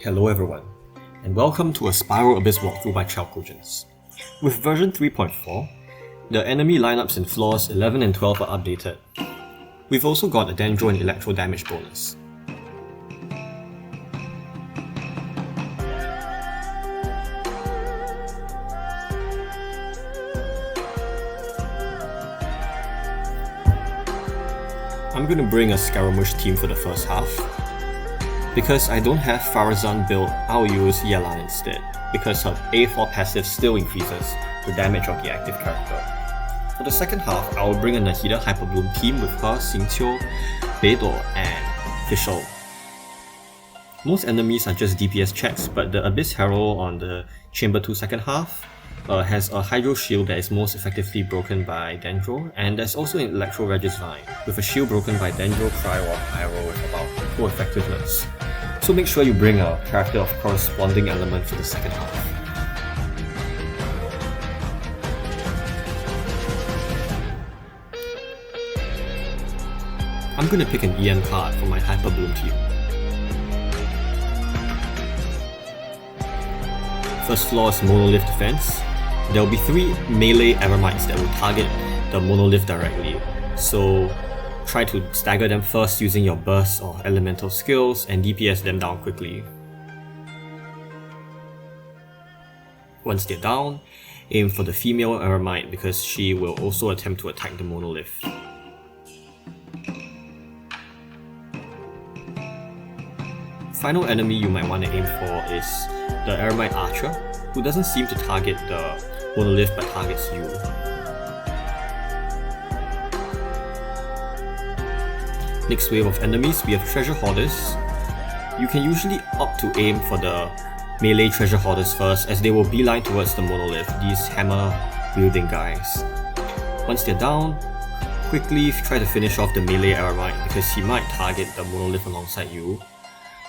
Hello everyone, and welcome to a Spiral Abyss walkthrough by Chalcogens. With version 3.4, the enemy lineups in floors 11 and 12 are updated. We've also got a Dendro and Electro damage bonus. I'm going to bring a Scaramouche team for the first half. Because I don't have Farazan built, I'll use Yelan instead, because her A4 passive still increases the damage of the active character. For the second half, I will bring a Nahida Hyperbloom team with her, Xingqiu, Beidou, and Fischl. Most enemies are just DPS checks, but the Abyss Herald on the Chamber 2 second half has a Hydro Shield that is most effectively broken by Dendro, and there's also an Electro Regisvine with a shield broken by Dendro, Cryo, or Pyro with about equal effectiveness. So make sure you bring a character of corresponding element for the second half. I'm gonna pick an EN card for my Hyperbloom team. First floor is Monolith Defense. There will be 3 melee Eremites that will target the Monolith directly, so try to stagger them first using your burst or elemental skills and DPS them down quickly. Once they're down, aim for the female Eremite because she will also attempt to attack the Monolith. Final enemy you might want to aim for is the Eremite Archer, who doesn't seem to target the Monolith but targets you. Next wave of enemies, we have Treasure Hoarders. You can usually opt to aim for the melee Treasure Hoarders first, as they will beeline towards the Monolith, these hammer wielding guys. Once they're down, quickly try to finish off the melee Eremite because he might target the Monolith alongside you.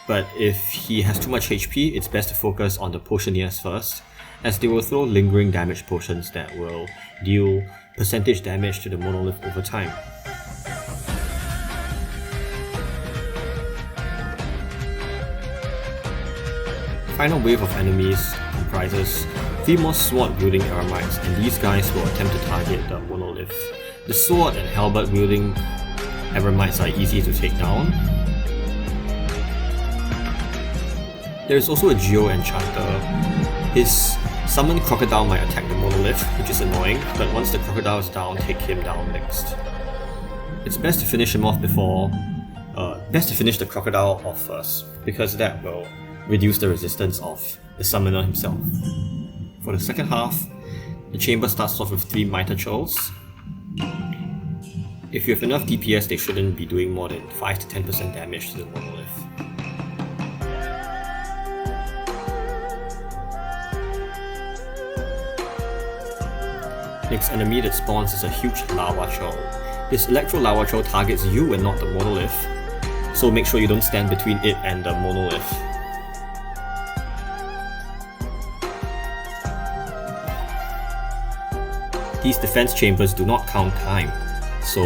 But if he has too much HP, it's best to focus on the Potioneers first, as they will throw lingering damage potions that will deal percentage damage to the Monolith over time. Final wave of enemies comprises 3 more sword wielding Eremites, and these guys will attempt to target the Monolith. The sword and halberd wielding Eremites are easy to take down. There is also a Geo Enchanter. His summoned Crocodile might attack the Monolith, which is annoying, but once the Crocodile is down, take him down next. It's best to finish him off best to finish the Crocodile off first, because that will reduce the resistance of the summoner himself. For the second half, the chamber starts off with 3 Mitre Churls. If you have enough DPS, they shouldn't be doing more than 5 to 10% damage to the Monolith. Next enemy that spawns is a huge Lava Churl. This Electro Lava Churl targets you and not the Monolith, so make sure you don't stand between it and the Monolith. These defense chambers do not count time, so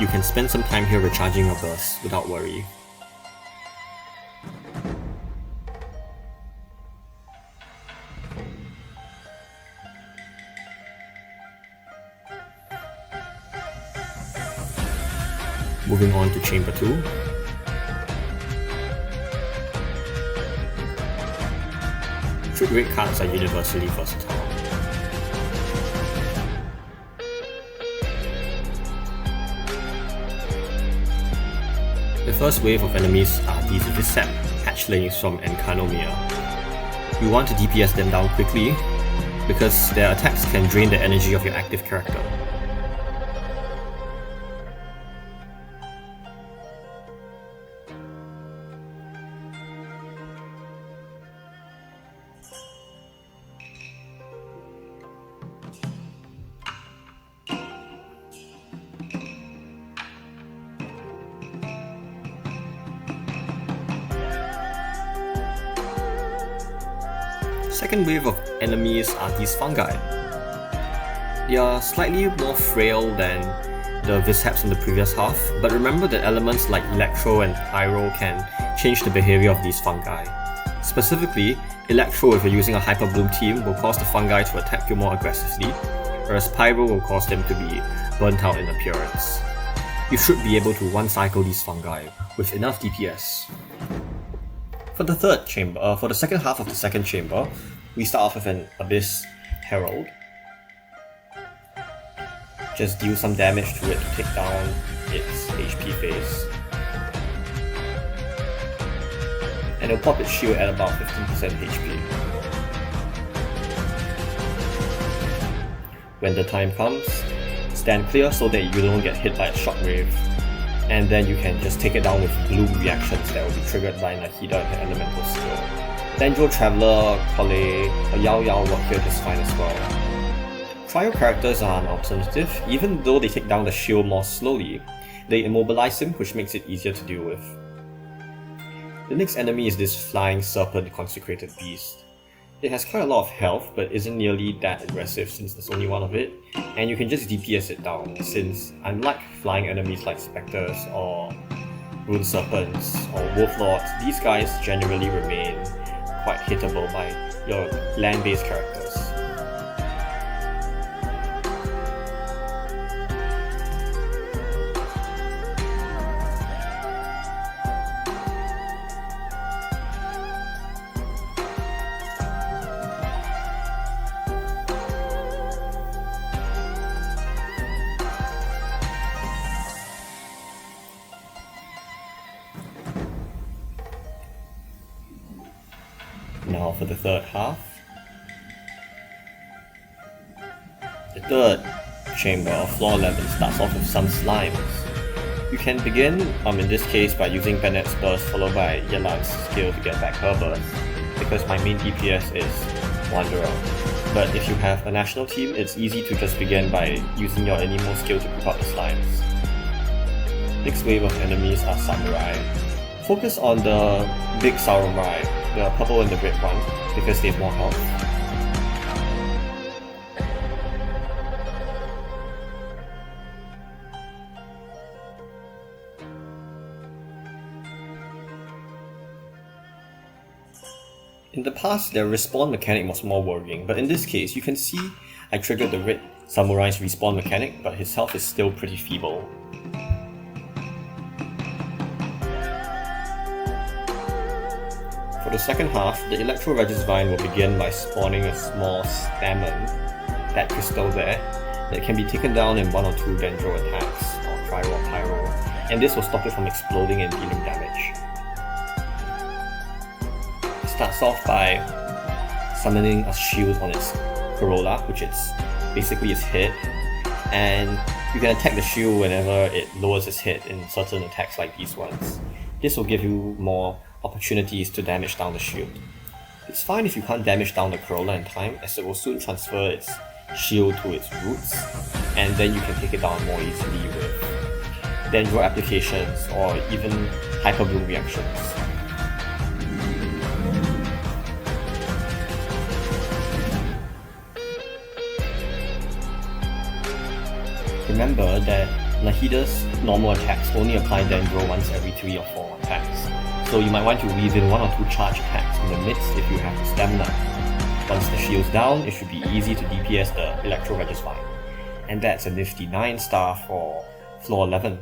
you can spend some time here recharging your burst without worry. Moving on to Chamber 2. Trick rate cards are universally versatile. The first wave of enemies are these Viscep hatchlings from Enkanomiya. You want to DPS them down quickly, because their attacks can drain the energy of your active character. Second wave of enemies are these fungi. They are slightly more frail than the Visceps in the previous half, but remember that elements like Electro and Pyro can change the behavior of these fungi. Specifically, Electro, if you're using a Hyper Bloom team, will cause the fungi to attack you more aggressively, whereas Pyro will cause them to be burnt out in appearance. You should be able to one-cycle these fungi with enough DPS. For the second half of the second chamber, we start off with an Abyss Herald. Just deal some damage to it to take down its HP phase. And it'll pop its shield at about 15% HP. When the time comes, stand clear so that you don't get hit by a shockwave, and then you can just take it down with bloom reactions that will be triggered by Nahida and her elemental skill. Dendro, Traveler, Collei, or Yao Yao work here just fine as well. Cryo characters are an alternative. Even though they take down the shield more slowly, they immobilize him, which makes it easier to deal with. The next enemy is this Flying Serpent Consecrated Beast. It has quite a lot of health, but isn't nearly that aggressive since there's only one of it, and you can just DPS it down, since unlike flying enemies like Spectres or Rune Serpents or Wolf Lords, these guys generally remain quite hittable by your land-based characters. Now for the third half. The third chamber of floor 11 starts off with some slimes. You can begin, in this case, by using Bennett's Burst followed by Yelan's skill to get back her burst, because my main DPS is Wanderer. But if you have a national team, it's easy to just begin by using your Anemo skill to pick up the slimes. Next wave of enemies are Samurai. Focus on the big Samurai, the purple and the red one, because they have more health. In the past, their respawn mechanic was more worrying, but in this case, you can see I triggered the red Samurai's respawn mechanic, but his health is still pretty feeble. For the second half, the Electro Regisvine will begin by spawning a small Stamen, that crystal there, that can be taken down in 1 or 2 Dendro attacks, or Cryo or Pyro, and this will stop it from exploding and dealing damage. It starts off by summoning a shield on its Corolla, which is basically its hit, and you can attack the shield whenever it lowers its hit in certain attacks like these ones. This will give you more opportunities to damage down the shield. It's fine if you can't damage down the Corolla in time, as it will soon transfer its shield to its roots, and then you can take it down more easily with Dendro applications or even Hyper Bloom reactions. Remember that Nahida's normal attacks only apply Dendro once every 3 or 4 attacks, so you might want to weave in 1 or 2 charge attacks in the midst if you have the stamina. Once the shield's down, it should be easy to DPS the Electro Regisvine, and that's a nifty 9 star for floor 11.